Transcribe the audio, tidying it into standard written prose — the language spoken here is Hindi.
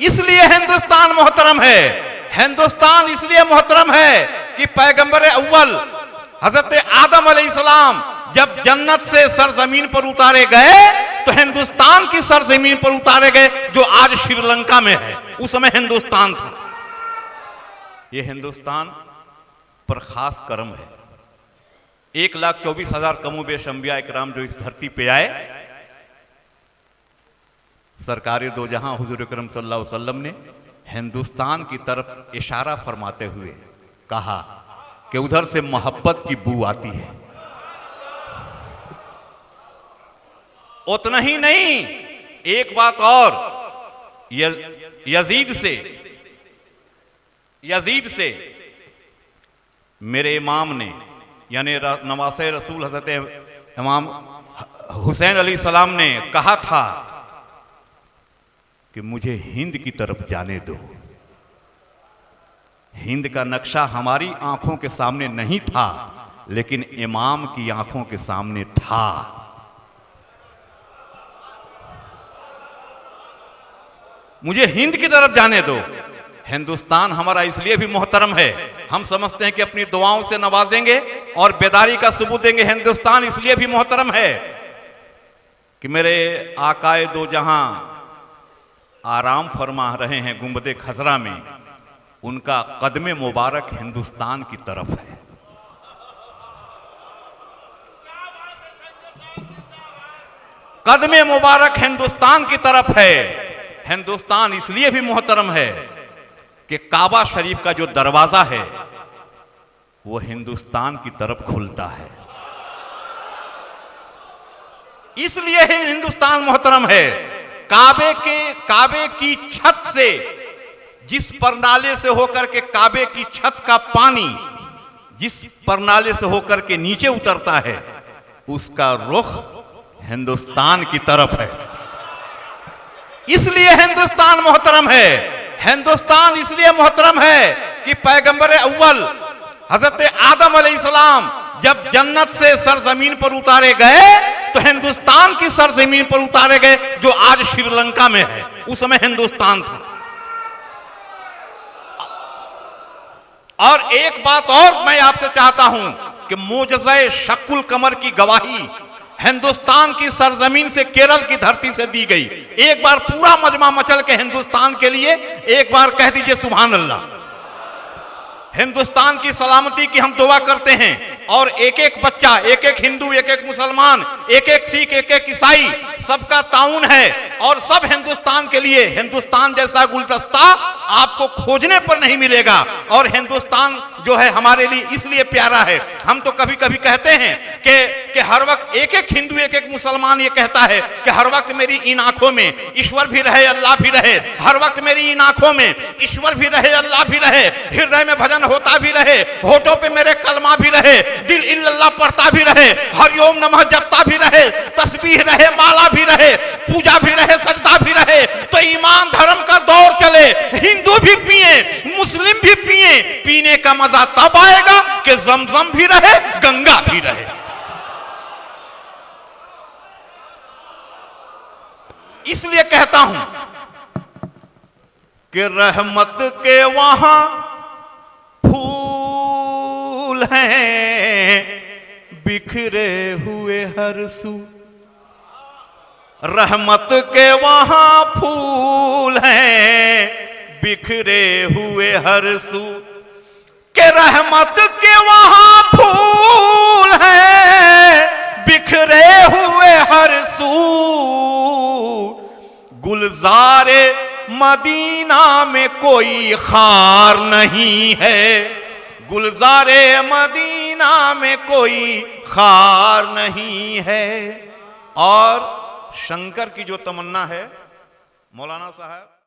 इसलिए हिंदुस्तान मोहतरम है। हिंदुस्तान इसलिए मोहतरम है कि पैगंबर अव्वल हजरत आदम अलैहिस्सलाम जब जन्नत से सरजमीन पर उतारे गए तो हिंदुस्तान की सरजमीन पर उतारे गए, जो आज श्रीलंका में है। उस समय हिंदुस्तान था। यह हिंदुस्तान पर खास करम है। 1,24,000 कमोबेश अंबिया इकराम जो इस धरती पे आए, सरकार दो जहां हुजूर अकरम सल्लल्लाहु अलैहि वसल्लम ने हिंदुस्तान की तरफ इशारा फरमाते हुए कहा कि उधर से मोहब्बत की बू आती है। उतना ही नहीं, एक बात और, यजीद से मेरे इमाम ने यानी नवासे रसूल हजरत इमाम हुसैन अलैहिस्सलाम ने कहा था कि मुझे हिंद की तरफ जाने दो। हिंद का नक्शा हमारी आंखों के सामने नहीं था, लेकिन इमाम की आंखों के सामने था। मुझे हिंद की तरफ जाने दो। हिंदुस्तान हमारा इसलिए भी मोहतरम है, हम समझते हैं कि अपनी दुआओं से नवाजेंगे और बेदारी का सबूत देंगे। हिंदुस्तान इसलिए भी मोहतरम है कि मेरे आकाए दो जहां आराम फरमा रहे हैं गुंबदे खजरा में, उनका कदमे मुबारक हिंदुस्तान की तरफ है। कदमे मुबारक हिंदुस्तान की तरफ है। हिंदुस्तान इसलिए भी मोहतरम है कि काबा शरीफ का जो दरवाजा है वो हिंदुस्तान की तरफ खुलता है। इसलिए ही हिंदुस्तान मोहतरम है। काबे की छत से, जिस परनाले से होकर के काबे की छत का पानी जिस परनाले से होकर के नीचे उतरता है, उसका रुख हिंदुस्तान की तरफ है। इसलिए हिंदुस्तान मोहतरम है। हिंदुस्तान इसलिए मोहतरम है कि पैगंबर अव्वल हजरत आदम अलैहिस्सलाम जब जन्नत से सरजमीन पर उतारे गए तो हिंदुस्तान की सरजमीन पर उतारे गए, जो आज श्रीलंका में है। उस समय हिंदुस्तान था। और एक बात और मैं आपसे चाहता हूं कि मोजज़े शक्कुल कमर की गवाही हिंदुस्तान की सरजमीन से, केरल की धरती से दी गई। एक बार पूरा मजमा मचल के हिंदुस्तान के लिए एक बार कह दीजिए सुभान अल्लाह। हिंदुस्तान की सलामती की हम दुआ करते हैं और एक एक बच्चा, एक एक हिंदू, एक एक मुसलमान, एक एक सिख, एक एक ईसाई, सबका ताउन है और सब हिंदुस्तान के लिए। हिंदुस्तान जैसा गुलदस्ता आपको खोजने पर नहीं मिलेगा और हिंदुस्तान जो है हमारे लिए इसलिए प्यारा है। हम तो कभी कभी कहते हैं कि हर वक्त एक एक हिंदू, एक एक मुसलमान ये कहता है कि हर वक्त मेरी इन आंखों में ईश्वर भी रहे, अल्लाह भी रहे। हर वक्त मेरी इन आंखों में ईश्वर भी रहे, अल्लाह भी रहे। हृदय में भजन होता भी रहे, होठों पे मेरे कलमा भी रहे, दिल इल्लल्लाह पढ़ता भी रहे, हरिओम नमः जपता भी रहे, तस्बीह रहे, माला भी रहे, पूजा भी रहे, सजदा भी रहे। तो ईमान धर्म का दौर चले, हिंदू भी पिए, मुस्लिम भी पिए। पीने का मजा तब आएगा कि जमजम भी रहे, गंगा भी रहे। इसलिए कहता हूं कि रहमत के वहां फूल हैं बिखरे हुए हर सू। रहमत के वहां फूल हैं बिखरे हुए हर सू। के रहमत के वहां फूल हैं बिखरे हुए हर सू। गुलजारे मदीना में कोई खार नहीं है। गुलजारे मदीना में कोई खार नहीं है। और शंकर की जो तमन्ना है मौलाना साहब